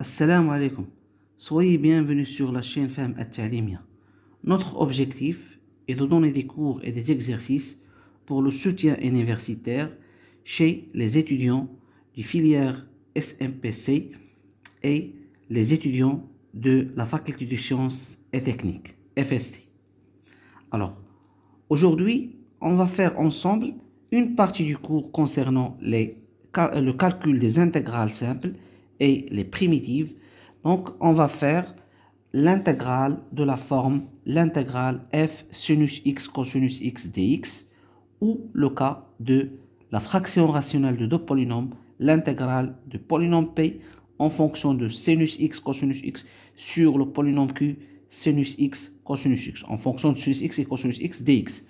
Assalamu alaikum. Soyez bienvenus sur la chaîne Femme At-Ta'limia. Notre objectif est de donner des cours et des exercices pour le soutien universitaire chez les étudiants du filière SMPC et les étudiants de la faculté de sciences et techniques, FST. Alors, aujourd'hui, on va faire ensemble une partie du cours concernant le calcul des intégrales simples et les primitives. Donc, on va faire l'intégrale de la forme, l'intégrale f sinus x cosinus x dx, ou le cas de la fraction rationnelle de deux polynômes, l'intégrale de polynôme p en fonction de sinus x cosinus x sur le polynôme q sinus x cosinus x, en fonction de sinus x et cosinus x dx.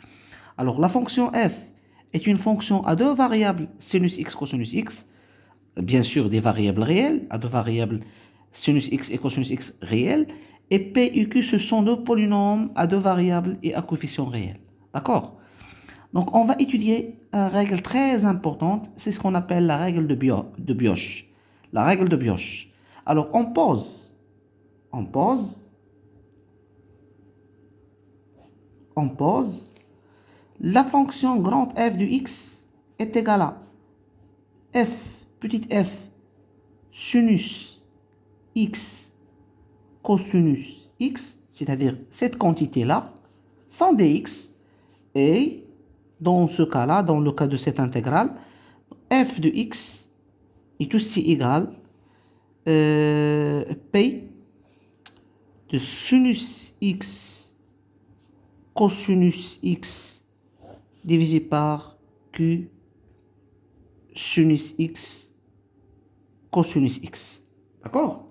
Alors, la fonction f est une fonction à deux variables sinus x cosinus x, bien sûr des variables réelles, à deux variables sinus x et cosinus x réelles, et p et q ce sont deux polynômes à deux variables et à coefficients réels. D'accord? Donc on va étudier une règle très importante, c'est ce qu'on appelle la règle de Bioch. La règle de Bioch. Alors on pose la fonction grande f de x est égale à f, petite f, sinus x, cosinus x, c'est-à-dire cette quantité-là, sans dx, et dans ce cas-là, dans le cas de cette intégrale, f de x est aussi égal p de sinus x cosinus x divisé par q sinus x cosinus x. D'accord?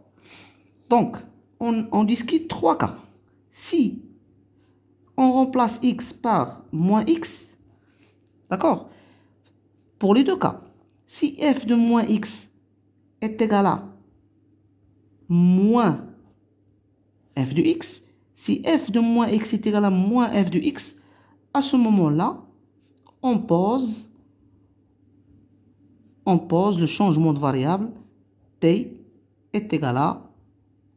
Donc, on discute trois cas. Si on remplace x par moins x, d'accord? Pour les deux cas, si f de moins x est égal à moins f de x, si f de moins x est égal à moins f de x, à ce moment-là, on pose le changement de variable t est égal à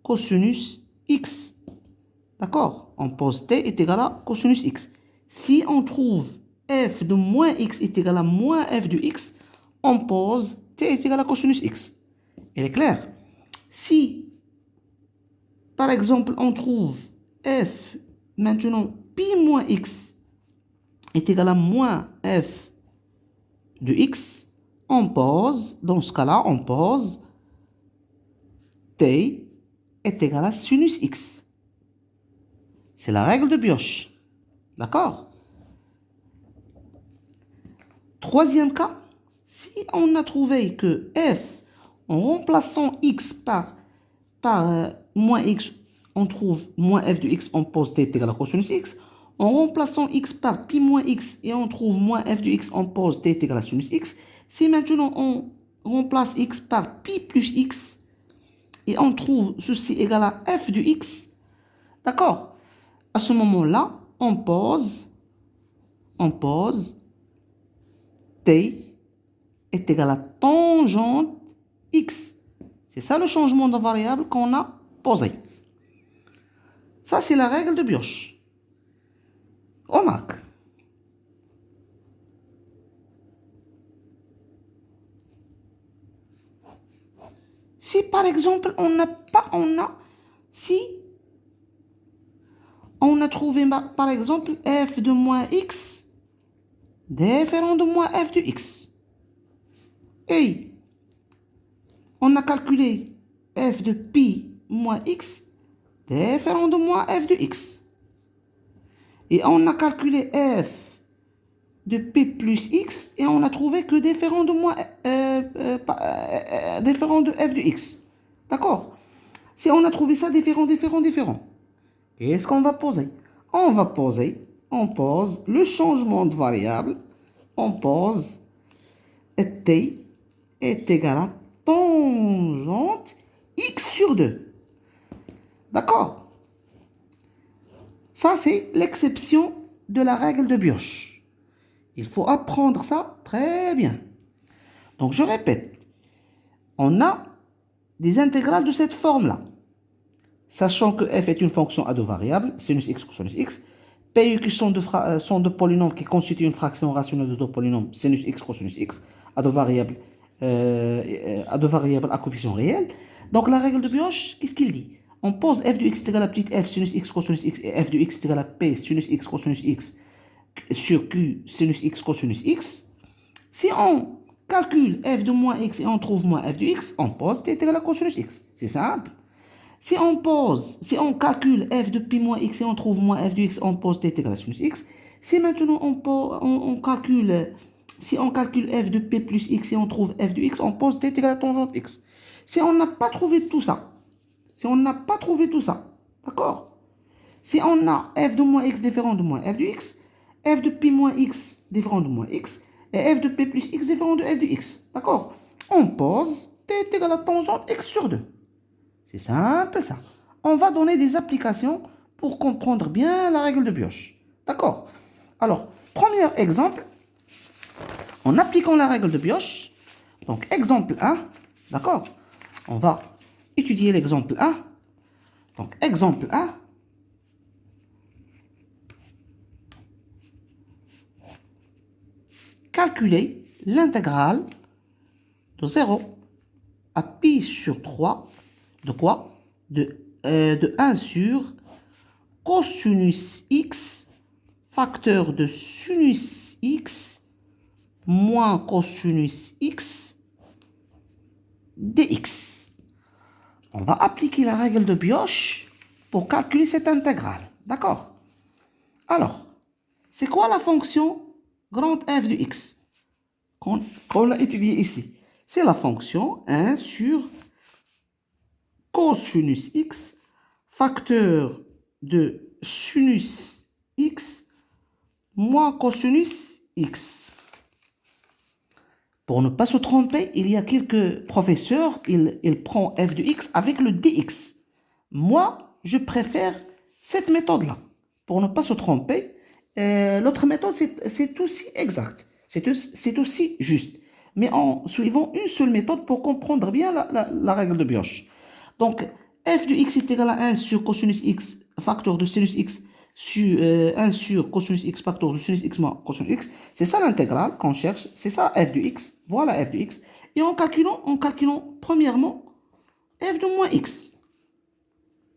cosinus x. D'accord? On pose t est égal à cosinus x. Si on trouve f de moins x est égal à moins f de x, on pose t est égal à cosinus x. Il est clair? Si, par exemple, on trouve f, maintenant, pi moins x est égal à moins f de x, on pose, dans ce cas-là, on pose t est égal à sinus x. C'est la règle de Bioch. D'accord? Troisième cas, si on a trouvé que f, en remplaçant x par moins x, on trouve moins f de x, on pose t est égal à cosinus x. En remplaçant x par pi moins x et on trouve moins f de x, on pose t est égal à sinus x. Si maintenant on remplace x par pi plus x et on trouve ceci égal à f de x, d'accord? À ce moment-là, on pose t est égal à tangente x. C'est ça le changement de variable qu'on a posé. Ça, c'est la règle de Bioch. Remarque. Si par exemple, si on a trouvé par exemple f de moins x différent de moins f de x. Et on a calculé f de pi moins x différent de moins f de x. Et on a calculé f de p plus x et on a trouvé que différent de différent de f de x. D'accord? Si on a trouvé ça différent, qu'est-ce qu'on va poser? On pose le changement de variable, on pose t est égal à tangente x sur 2. D'accord? Ça, c'est l'exception de la règle de Bioch. Il faut apprendre ça très bien. Donc, je répète, on a des intégrales de cette forme-là. Sachant que f est une fonction à deux variables, sinus x, cosinus x, p et q sont deux polynômes qui constituent une fraction rationnelle de deux polynômes, sinus x, cosinus x, à deux variables à coefficient réel. Donc la règle de Bioch, qu'est-ce qu'il dit? On pose f de x est égal à petite f sinus x cosinus x et f de x est égal à p sinus x cosinus x sur q sinus x cosinus x. Si on calcule f de moins x et on trouve moins f de x, on pose t est égal à cosinus x. C'est simple. Si on calcule f de pi moins x et on trouve moins f de x, on pose t est égal à sinus x. Si maintenant on calcule f de p plus x et on trouve f de x, on pose t est égal à tangente x. Si on n'a pas trouvé tout ça, d'accord? Si on a f de moins x différent de moins f de x, f de pi moins x différent de moins x, et f de p plus x différent de f de x, d'accord? On pose t est égal à tangente x sur 2. C'est simple ça. On va donner des applications pour comprendre bien la règle de Bioch. D'accord? Alors, premier exemple, en appliquant la règle de Bioch, donc exemple 1, d'accord? On va étudier l'exemple 1. Donc, exemple 1. Calculer l'intégrale de 0 à pi sur 3 de quoi? De 1 sur cosinus x facteur de sinus x moins cosinus x dx. On va appliquer la règle de Bioch pour calculer cette intégrale. D'accord? Alors, c'est quoi la fonction grande f de x qu'on a étudiée ici? C'est la fonction 1 sur cosinus x facteur de sinus x moins cosinus x. Pour ne pas se tromper, il y a quelques professeurs, ils prennent f de x avec le dx. Moi, je préfère cette méthode-là. Pour ne pas se tromper, l'autre méthode, c'est aussi exact. C'est aussi juste. Mais en suivant une seule méthode pour comprendre bien la règle de Bioch. Donc, f de x est égal à 1 sur cosinus x facteur de sinus x sur 1 sur cosinus x facteur de sinus x moins cosinus x. C'est ça l'intégrale qu'on cherche. C'est ça f de x. Voilà f de x. Et en calculant premièrement f de moins x.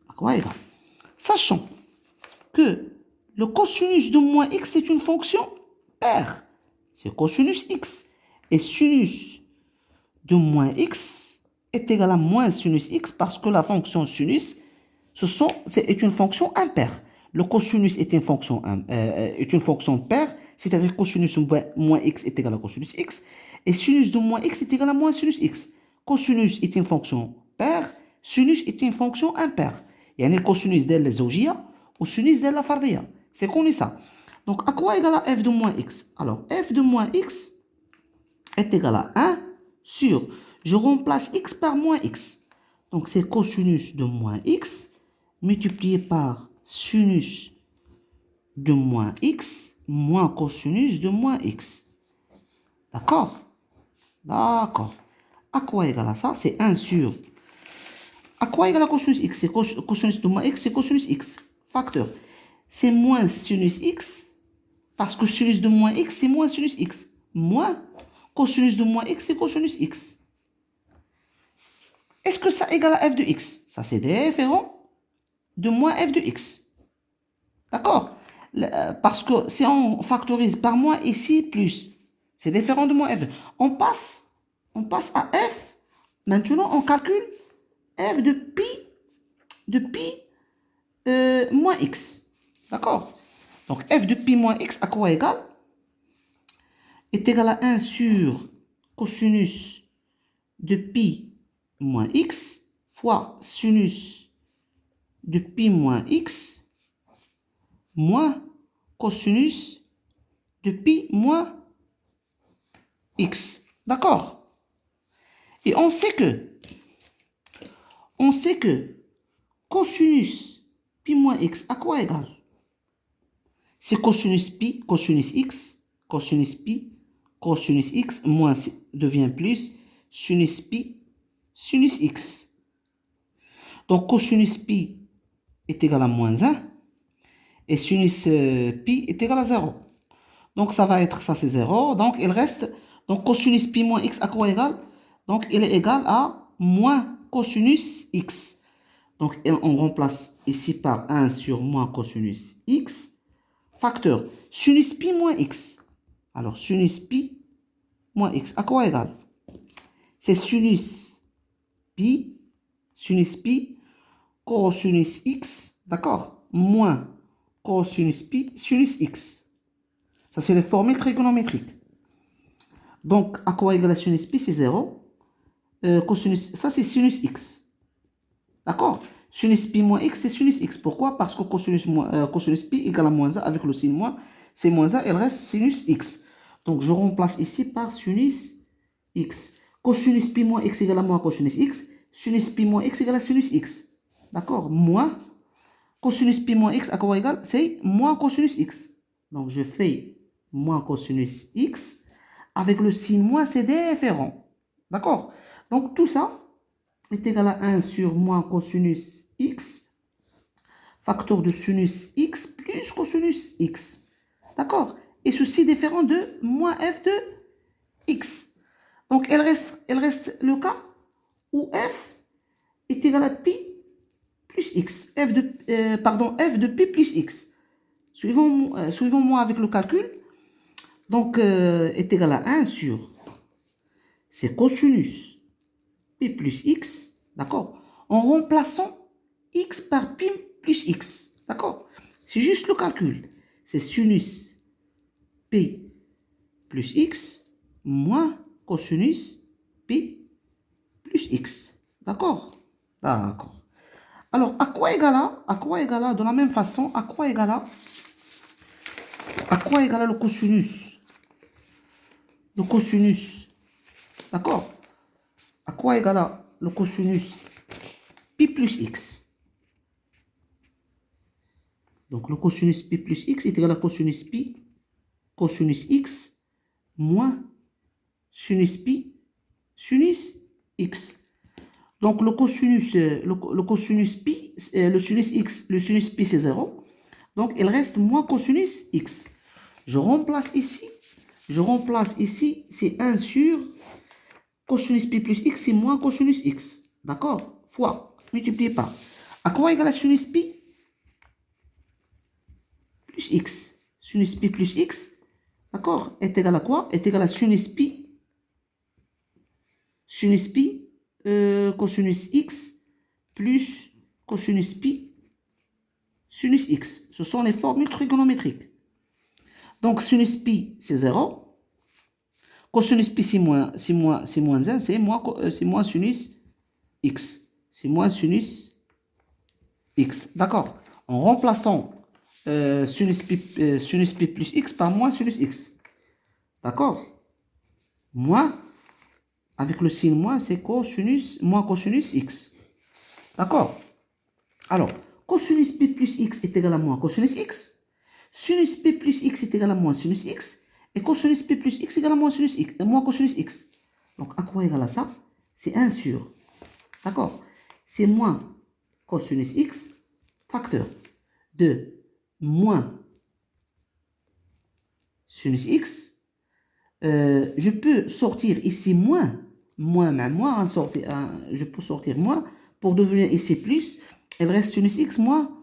À quoi égal? Sachant que le cosinus de moins x, c'est une fonction paire. C'est cosinus x. Et sinus de moins x est égal à moins sinus x parce que la fonction sinus, c'est une fonction impaire. Le cosinus est une fonction paire, c'est-à-dire cosinus moins x est égal à cosinus x. Et sinus de moins x est égal à moins sinus x. Cosinus est une fonction paire, sinus est une fonction impaire. يعني الكوسينوس ديال الزوجيه والسينوس ديال لا فرديه. C'est connu ça. Donc, à quoi égale à f de moins x? Alors, f de moins x est égal à 1 sur, je remplace x par moins x. Donc, c'est cosinus de moins x multiplié par sinus de moins x moins cosinus de moins x. D'accord? D'accord. À quoi égale à ça? C'est 1 sur... À quoi égale à cosinus x? C'est cosinus de moins x, c'est cosinus x. Facteur. C'est moins sinus x, parce que sinus de moins x, c'est moins sinus x. Moins cosinus de moins x, c'est cosinus x. Est-ce que ça égale à f de x? Ça, c'est différent de moins f de x. D'accord? Parce que si on factorise par moins ici, plus, c'est différent de moins f. On passe à f. Maintenant, on calcule f de pi moins x. D'accord? Donc, f de pi moins x à quoi égal? Est égal à 1 sur cosinus de pi moins x fois sinus de pi moins x moins cosinus de pi moins x. D'accord? Et on sait que cosinus pi moins x à quoi égal? C'est cosinus pi, cosinus x, cosinus pi, cosinus x, moins devient plus, sinus pi, sinus x. Donc, cosinus pi est égal à moins 1 et sinus pi est égal à 0. Donc, ça va être, ça c'est 0. Donc, il reste, donc cosinus pi moins x à quoi égal? Donc, il est égal à moins cosinus x. Donc, on remplace ici par 1 sur moins cosinus x, facteur sinus pi moins x. Alors, sinus pi moins x à quoi égal? C'est sinus pi cosinus x, d'accord, moins cosinus pi sinus x. Ça, c'est les formules trigonométriques. Donc, à quoi égale sinus pi? C'est 0. Cosinus, ça, c'est sinus x. D'accord? Sinus pi moins x, c'est sinus x. Pourquoi? Parce que cosinus pi égale à moins 1 avec le signe moins. C'est moins 1, il reste sinus x. Donc, je remplace ici par sinus x. Cosinus pi moins x égale à moins cosinus x. Sinus pi moins x égale à sinus x. D'accord? Moins cosinus pi moins x à quoi égal? C'est moins cosinus x. Donc, je fais moins cosinus x. Avec le signe moins, c'est différent. D'accord? Donc, tout ça est égal à 1 sur moins cosinus x, facteur de sinus x plus cosinus x. D'accord? Et ceci différent de moins f de x. Donc, il reste le cas où f est égal à pi plus x. F de pi plus x. Suivons-moi avec le calcul. Donc, est égal à 1 sur, c'est cosinus pi plus x, d'accord, en remplaçant x par pi plus x, d'accord. C'est juste le calcul. C'est sinus pi plus x moins cosinus pi plus x, d'accord. D'accord. Alors, à quoi égale de la même façon, à quoi égale le cosinus? Le cosinus, d'accord. À quoi égale le cosinus pi plus x? Donc, le cosinus pi plus x est égal à cosinus pi, cosinus x, moins sinus pi, sinus x. Donc, le cosinus pi, le sinus x, le sinus pi, c'est 0. Donc, il reste moins cosinus x. Je remplace ici, c'est 1 sur cosinus pi plus x, c'est moins cosinus x. D'accord? Fois, multiplié par. À quoi égale la sinus pi plus x? Sinus pi plus x, d'accord, est égal à quoi? Est égal à sinus pi cosinus x plus cosinus pi sinus x. Ce sont les formules trigonométriques. Donc, sinus pi, c'est 0. Cosinus pi, c'est moins 1, c'est moins sinus x. C'est moins sinus x. D'accord? En remplaçant sinus pi plus x par moins sinus x. D'accord? Moins, avec le signe moins, c'est moins cosinus x. D'accord? Alors, cosinus pi plus x est égal à moins cosinus x. Sinus pi plus x est égal à moins sinus x. Et cosinus pi plus x est égal à moins cosinus x. Donc, à quoi égale à ça? C'est 1 sur. D'accord? C'est moins cosinus x, facteur de moins sinus x. Je peux sortir ici moins, je peux sortir moins pour devenir ici plus. Il reste sinus x moins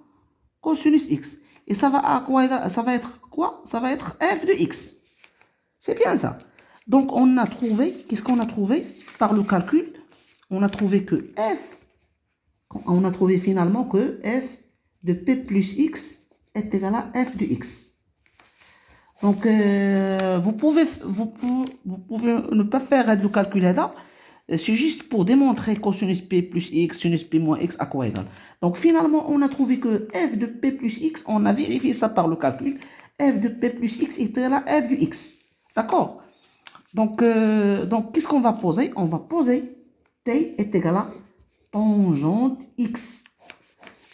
cosinus x. Et ça va à quoi égal? Ça va être quoi? Ça va être f de x. C'est bien ça. Donc, on a trouvé, qu'est-ce qu'on a trouvé par le calcul? On a trouvé que on a trouvé finalement que f de p plus x est égal à f de x. Donc, vous pouvez ne pas faire le calcul là. C'est juste pour démontrer cosinus p plus x, sinus p moins x à quoi égal. Donc, finalement, on a trouvé que f de p plus x, on a vérifié ça par le calcul, f de p plus x est égal à f de x. D'accord? Donc qu'est-ce qu'on va poser? On va poser t est égal à tangente x.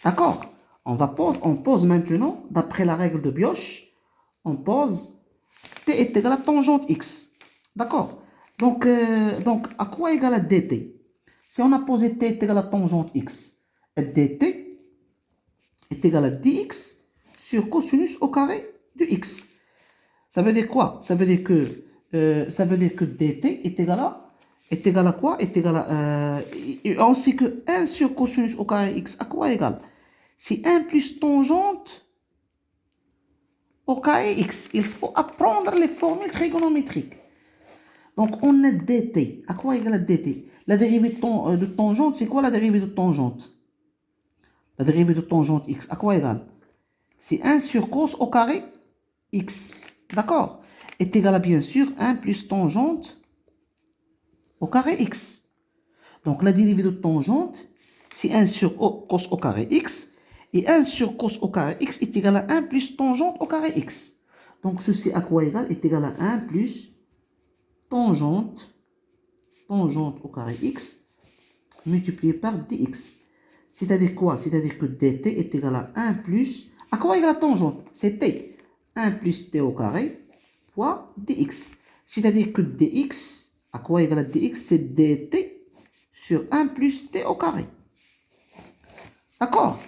D'accord? On pose maintenant, d'après la règle de Bioch, on pose t est égal à tangente x. D'accord? Donc, à quoi égale à dt? Si on a posé t est égal à tangente x, dt est égal à dx sur cosinus au carré de x. Ça veut dire quoi? Ça veut dire que dt est égal à quoi? Est égal à... on sait que 1 sur cosinus au carré x à quoi égal? C'est 1 plus tangente au carré x. Il faut apprendre les formules trigonométriques. Donc, on a dt. À quoi égale dt? La dérivée de tangente, c'est quoi la dérivée de tangente? La dérivée de tangente x, à quoi égale? C'est 1 sur cos au carré x. D'accord? Est égal à, bien sûr, 1 plus tangente au carré x. Donc, la dérivée de tangente, c'est 1 sur cos au carré x. Et 1 sur cos au carré x est égal à 1 plus tangente au carré x. Donc, ceci à quoi égal? Est égal à 1 plus tangente au carré x multiplié par dx. C'est-à-dire quoi? C'est-à-dire que dt est égal à 1 plus... À quoi égale la tangente? C'est t. 1 plus t au carré fois dx. C'est-à-dire que dx, à quoi égale dx? C'est dt sur 1 plus t au carré. D'accord?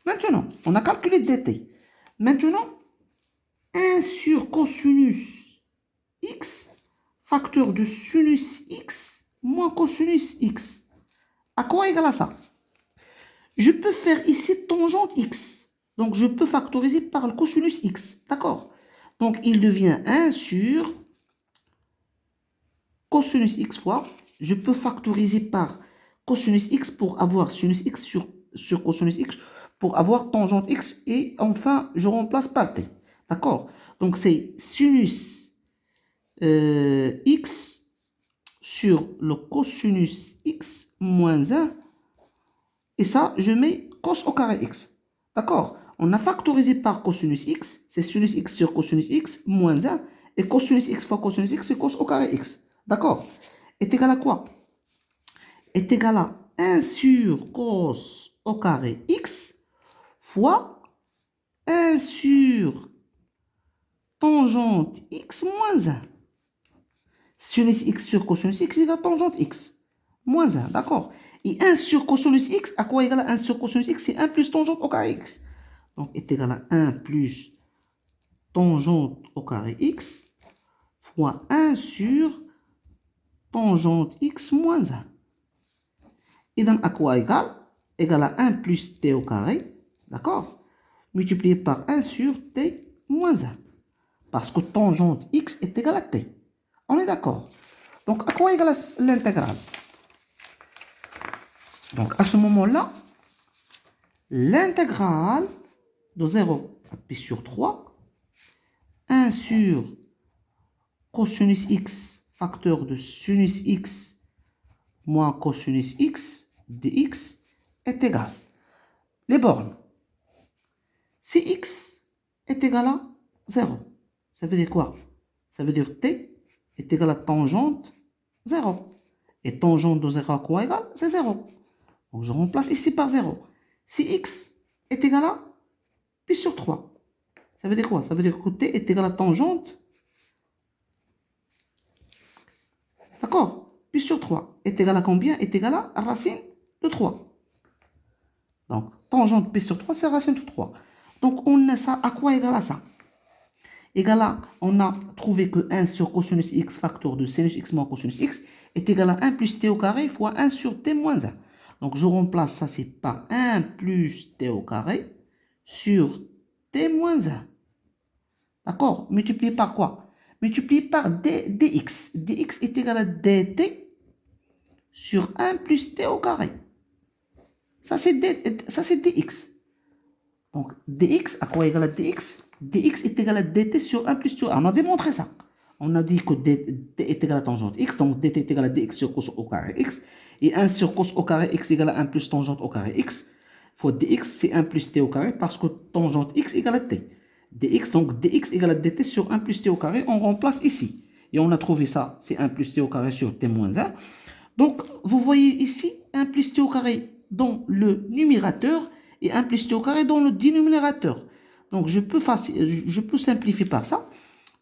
Maintenant, on a calculé dt. Maintenant, 1 sur cosinus x, facteur de sinus x moins cosinus x. À quoi égale ça? Je peux faire ici tangente x. Donc, je peux factoriser par le cosinus x. D'accord? Donc, il devient 1 sur cosinus x fois. Je peux factoriser par cosinus x pour avoir sinus x sur cosinus x pour avoir tangente x. Et enfin, je remplace par t. D'accord? Donc, c'est sinus x sur le cosinus x moins 1. Et ça, je mets cos au carré x. D'accord? On a factorisé par cosinus x. C'est sinus x sur cosinus x moins 1. Et cosinus x fois cosinus x, c'est cos au carré x. D'accord? Est égal à quoi? Est égal à 1 sur cos au carré x fois 1 sur tangente x moins 1. Sinus x sur cosinus x égale tangente x moins 1. D'accord? Et 1 sur cosinus x, à quoi égale 1 sur cosinus x? C'est 1 plus tangente au carré x. Donc, est égal à 1 plus tangente au carré x fois 1 sur tangente x moins 1. Et donc, à quoi égale? Égal à 1 plus t au carré, d'accord? Multiplié par 1 sur t moins 1. Parce que tangente x est égal à t. On est d'accord? Donc, à quoi égale l'intégrale? Donc, à ce moment-là, l'intégrale de 0 à pi sur 3, 1 sur cosinus x, facteur de sinus x moins cosinus x dx est égal. Les bornes. Si x est égal à 0, ça veut dire quoi? Ça veut dire t est égal à tangente 0. Et tangente de 0 à quoi égal? C'est 0. Donc, je remplace ici par 0. Si x est égal à pi sur 3, ça veut dire quoi? Ça veut dire que t est égal à tangente. D'accord? Pi sur 3 est égal à combien? Est égal à racine de 3. Donc, tangente pi sur 3, c'est racine de 3. Donc, on a ça. À quoi égal à ça? Égal à, on a trouvé que 1 sur cosinus x facteur de sinus x moins cosinus x est égal à 1 plus t au carré fois 1 sur t moins 1. Donc, je remplace ça, c'est par 1 plus t au carré sur t moins 1. D'accord? Multiplié par quoi? Multiplié par dx. dx est égal à dt sur 1 plus t au carré. Ça, c'est dx. Donc, dx, à quoi égal à dx? Dx est égal à dt sur 1 plus t. On a démontré ça. On a dit que dt est égal à tangente x. Donc, dt est égal à dx sur cos au carré x. Et 1 sur cos au carré x égale à 1 plus tangente au carré x. Fois dx, c'est 1 plus t au carré parce que tangente x égale à t. Dx, donc dx égale à dt sur 1 plus t au carré. On remplace ici. Et on a trouvé ça, c'est 1 plus t au carré sur t moins 1. Donc, vous voyez ici 1 plus t au carré dans le numérateur et 1 plus t au carré dans le dénominateur. Donc, je peux simplifier par ça.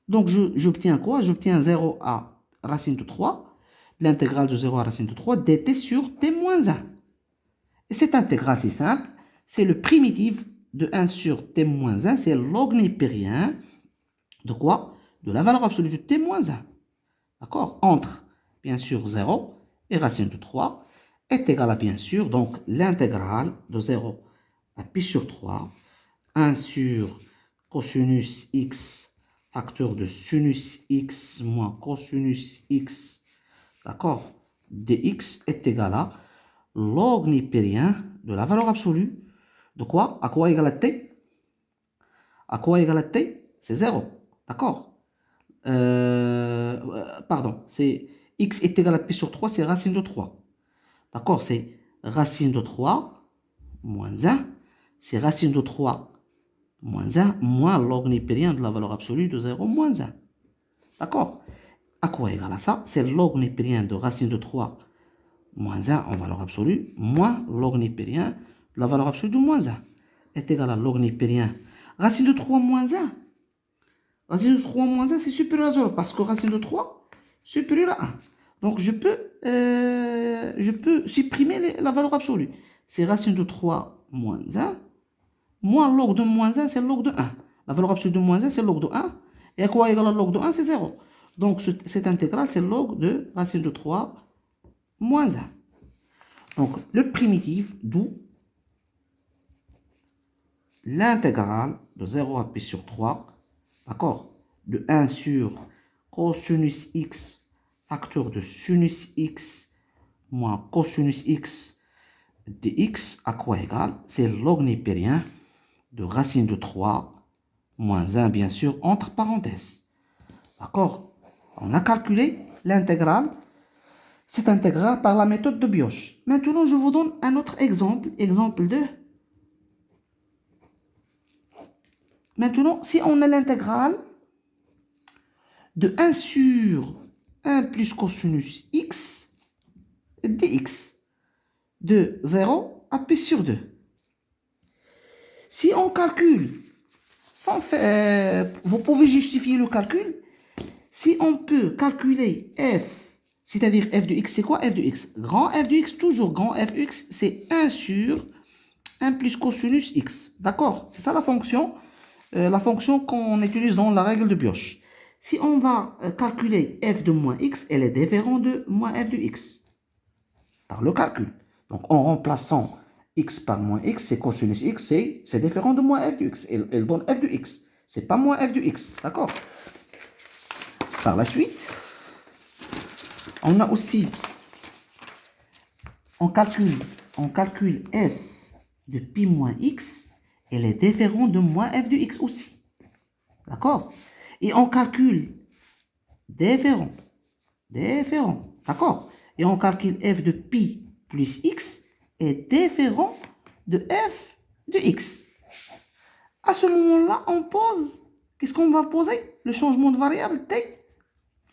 Donc, j'obtiens quoi? J'obtiens 0 à racine de 3. L'intégrale de 0 à racine de 3 dt sur t moins 1 Et cette intégrale, c'est simple, c'est le primitif de 1 sur t moins 1, c'est log népérien de quoi? De la valeur absolue de t moins 1. D'accord? Entre, bien sûr, 0 et racine de 3 est égal à, bien sûr, donc l'intégrale de 0 à pi sur 3, 1 sur cosinus x, facteur de sinus x moins cosinus x, d'accord, dx est égal à log népérien de la valeur absolue de quoi? À quoi égale à t? À quoi égale à t? C'est 0, d'accord? Pardon, c'est x est égal à pi sur 3, c'est racine de 3. D'accord, c'est racine de 3 moins 1, c'est racine de 3 moins 1 moins log népérien de la valeur absolue de 0 moins 1. D'accord? À quoi égale à ça? C'est log népérien de racine de 3 moins 1 en valeur absolue moins log népérien de la valeur absolue de moins 1 est égal à log népérien. Racine de 3 moins 1. Racine de 3 moins 1, c'est supérieur à 0 parce que racine de 3 supérieur à 1. Donc, je peux supprimer la valeur absolue. C'est racine de 3 moins 1. Moins log de moins 1, c'est log de 1. La valeur absolue de moins 1, c'est log de 1. Et à quoi égale log de 1, c'est 0. Donc, cette intégrale, c'est log de racine de 3 moins 1. Donc, le primitif, d'où l'intégrale de 0 à pi sur 3, d'accord, de 1 sur cosinus x, facteur de sinus x, moins cosinus x dx, à quoi égale? C'est log népérien de racine de 3 moins 1, bien sûr, entre parenthèses. D'accord? On a calculé l'intégrale, cette intégrale par la méthode de Bioch. Maintenant, je vous donne un autre exemple, exemple 2. Maintenant, si on a l'intégrale de 1 sur 1 plus cosinus x dx de 0 à pi sur 2. Si on calcule, sans faire, vous pouvez justifier le calcul, si on peut calculer f, c'est-à-dire f de x, c'est quoi f de x? Grand f de x, toujours grand f de x, c'est 1 sur 1 plus cosinus x. D'accord? C'est ça la fonction qu'on utilise dans la règle de Bioch. Si on va calculer f de moins x, elle est différente de moins f de x par le calcul. Donc, en remplaçant x par moins x, c'est cosinus x, c'est différent de moins f de x. Elle donne f de x. C'est pas moins f de x. D'accord? Par la suite, on a aussi, on calcule f de pi moins x, elle est différente de moins f de x aussi. D'accord? Et on calcule différent. D'accord? Et on calcule f de pi plus x est différent de f de x. À ce moment-là, on pose, qu'est-ce qu'on va poser? Le changement de variable t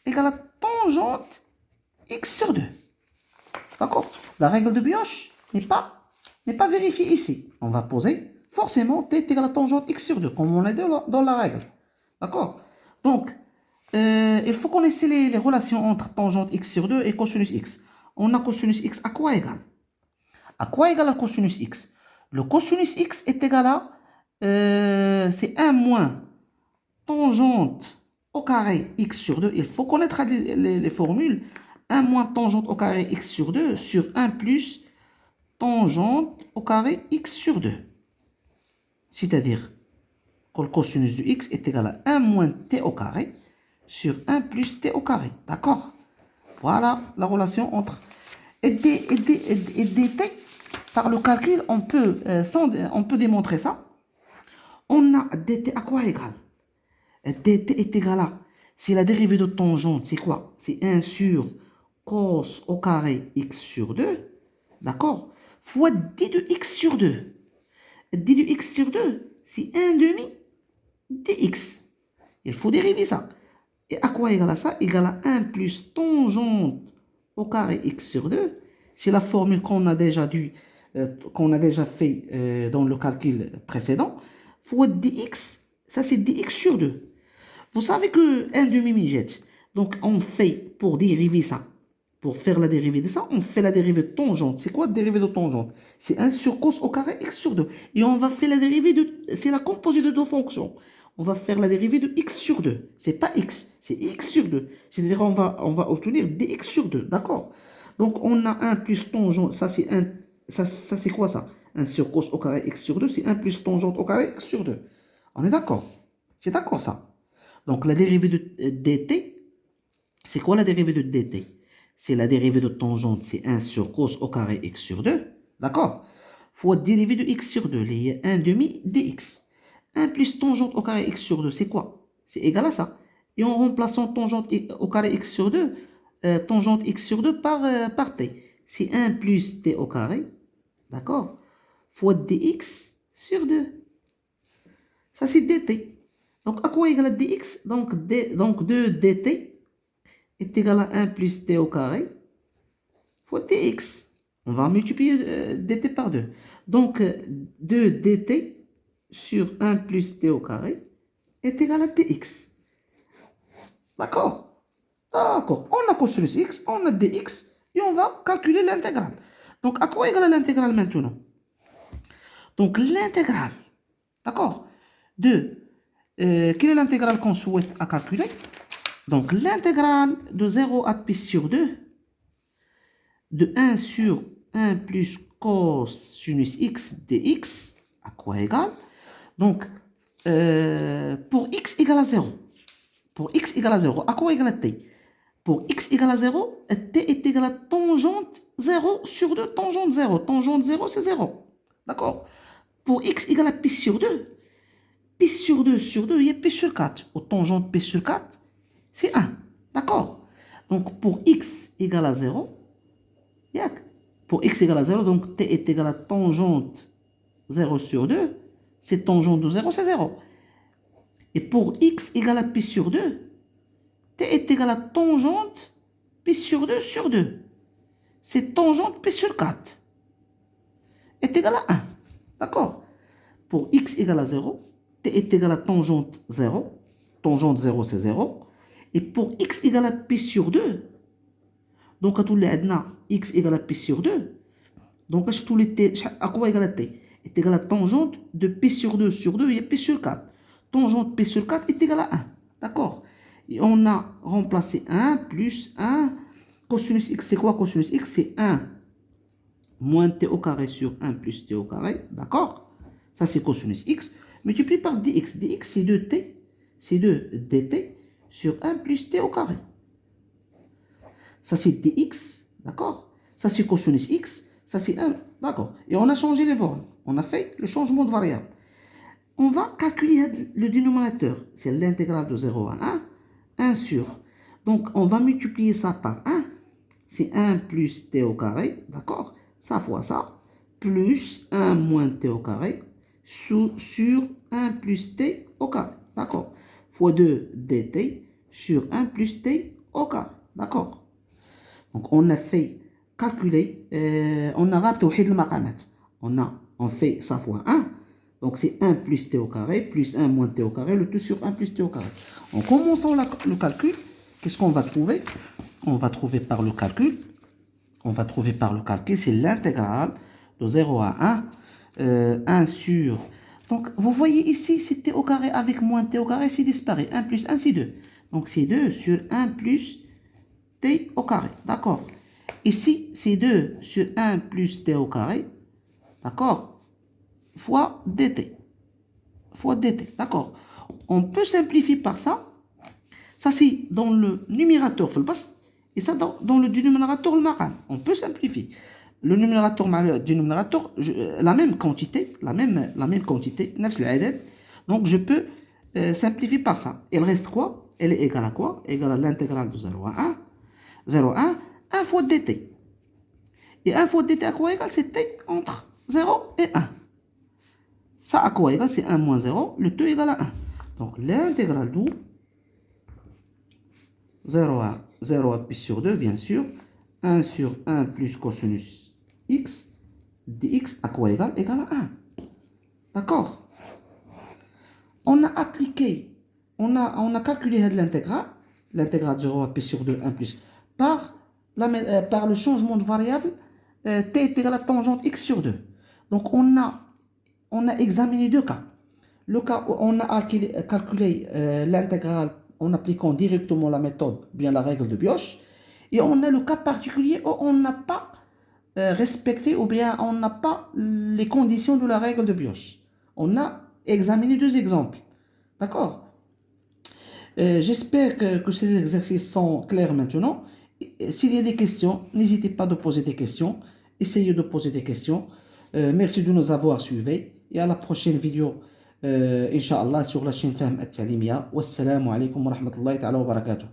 égale à tangente x sur 2. D'accord? La règle de Bioch n'est pas vérifiée ici. On va poser forcément t égale à tangente x sur 2, comme on l'a dit dans la règle. D'accord? Donc, il faut connaître les relations entre tangente x sur 2 et cosinus x. On a cosinus x à quoi égal? À quoi égal le cosinus x? Le cosinus x est égal à, c'est 1 moins tangente au carré x sur 2. Il faut connaître les formules. 1 moins tangente au carré x sur 2 sur 1 plus tangente au carré x sur 2. C'est-à-dire que le cosinus de x est égal à 1 moins t au carré sur 1 plus t au carré. D'accord? Voilà la relation entre... Et dt, par le calcul, on peut démontrer ça. On a dt à quoi égal? Dt est égal à... Si la dérivée de tangente, c'est quoi? C'est 1 sur cos au carré x sur 2. D'accord? Fois d de x sur 2. d de x sur 2, c'est 1 demi dx. Il faut dériver ça. Et à quoi égale à ça? Égale à 1 plus tangente au carré x sur 2. C'est la formule qu'on a déjà fait dans le calcul précédent. Fois dx, ça c'est dx sur 2. Vous savez que 1 demi-mijette. Donc on fait pour dériver ça. Pour faire la dérivée de ça, on fait la dérivée de tangente. C'est quoi la dérivée de tangente? C'est 1 sur cos au carré x sur 2. Et on va faire la dérivée de... C'est la composée de deux fonctions. On va faire la dérivée de x sur 2. C'est pas x, c'est x sur 2. C'est-à-dire on va obtenir dx sur 2. D'accord? Donc on a 1 plus tangente. Ça c'est ça c'est quoi ça? 1 sur cos au carré x sur 2, c'est 1 plus tangente au carré x sur 2. On est d'accord? C'est d'accord ça? Donc la dérivée de dt, c'est quoi la dérivée de dt? C'est la dérivée de tangente, c'est 1 sur cos au carré x sur 2, d'accord? Fois dérivée de x sur 2, il y a 1 demi dx. 1 plus tangente au carré x sur 2, c'est quoi? C'est égal à ça. Et en remplaçant tangente au carré x sur 2, tangente x sur 2 par t. C'est 1 plus t au carré, d'accord? Fois dx sur 2. Ça, c'est dt. Donc, à quoi égale dx? Donc 2 dt est égal à 1 plus t au carré fois dx. On va multiplier dt par 2. Donc, 2 dt sur 1 plus t au carré est égal à dx. D'accord? D'accord. On a cosinus x, on a dx, et on va calculer l'intégrale. Donc, à quoi égale l'intégrale maintenant? Donc, l'intégrale, d'accord, quelle est l'intégrale qu'on souhaite à calculer? Donc, l'intégrale de 0 à pi sur 2 de 1 sur 1 plus cosinus x dx, à quoi égale? Donc, pour x égale à 0, pour x égale à 0, à quoi égale t? Pour x égale à 0, t est égal à tangente 0 sur 2, tangente 0. Tangente 0, c'est 0. D'accord? Pour x égale à pi sur 2, pi sur 2 sur 2, il y a pi sur 4. Au tangente pi sur 4, c'est 1. D'accord? Donc, pour x égale à 0, pour x égale à 0, donc t est égal à tangente 0 sur 2, c'est tangente de 0, c'est 0. Et pour x égale à pi sur 2, t est égal à tangente pi sur 2 sur 2. C'est tangente pi sur 4 est égal à 1. D'accord? Pour x égale à 0, t est égal à tangente 0. Tangente 0, c'est 0. Et pour x égale à pi sur 2, donc à tous les adna, x égale à pi sur 2, donc à tous les t, à quoi égale à t? Est égal à tangente de pi sur 2 sur 2, il y a pi sur 4. Tangente pi sur 4 est égal à 1. D'accord? Et on a remplacé 1 plus 1. Cosinus x, c'est quoi cosinus x? C'est 1 moins t au carré sur 1 plus t au carré. D'accord? Ça, c'est cosinus x. Multiplié par dx. dx, c'est 2t. C'est 2 dt sur 1 plus t au carré. Ça, c'est dx. D'accord? Ça, c'est cosinus x. Ça, c'est 1. D'accord? Et on a changé les bornes. On a fait le changement de variable. On va calculer le dénominateur. C'est l'intégrale de 0 à 1. 1 sur. Donc, on va multiplier ça par 1. C'est 1 plus t au carré. D'accord? Ça fois ça. Plus 1 moins t au carré. Sur 1 plus t au carré. D'accord? Fois 2 dt sur 1 plus t au carré. D'accord? Donc, on a fait calculer. On a rappelé le maqamat. On fait ça fois 1. Donc, c'est 1 plus t au carré, plus 1 moins t au carré, le tout sur 1 plus t au carré. En commençant le calcul, qu'est-ce qu'on va trouver? On va trouver par le calcul. C'est l'intégrale de 0 à 1. 1 sur... Donc, vous voyez ici, c'est t au carré avec moins t au carré, c'est disparaît. 1 plus 1, c'est 2. Donc, c'est 2 sur 1 plus t au carré. D'accord? Ici, c'est 2 sur 1 plus t au carré. D'accord? Fois dt. Fois dt. D'accord? On peut simplifier par ça. Ça, c'est dans le numérateur, et ça, dans le dénominateur, le maran. On peut simplifier. Le numérateur, le dénominateur, la même quantité, donc, je peux simplifier par ça. Elle reste quoi? Elle est égale à quoi? Égale à l'intégrale de 0 à 1. 0 à 1 fois dt. Et 1 fois dt à quoi égale? C'est t entre 0 et 1. Ça à quoi égale? C'est 1 moins 0. Le tout égale à 1. Donc, l'intégrale d'où? 0 à pi sur 2, bien sûr. 1 sur 1 plus cosinus x dx à quoi égale? Égale à 1. D'accord? On a appliqué, on a calculé l'intégrale de 0 à pi sur 2, 1 plus, par par le changement de variable t est égal à tangente x sur 2. Donc on a examiné deux cas. Le cas où on a calculé l'intégrale en appliquant directement la méthode, bien la règle de Bioch, et on a le cas particulier où on n'a pas respecté ou bien on n'a pas les conditions de la règle de Bioch. On a examiné deux exemples. D'accord? J'espère que ces exercices sont clairs maintenant. S'il y a des questions, n'hésitez pas de poser des questions. Essayez de poser des questions. Merci de nous avoir suivis et à la prochaine vidéo, Inch'Allah, sur la chaîne Fahm At-Talimia. Wassalamu alaikum wa rahmatullahi ta'ala wa barakatuh.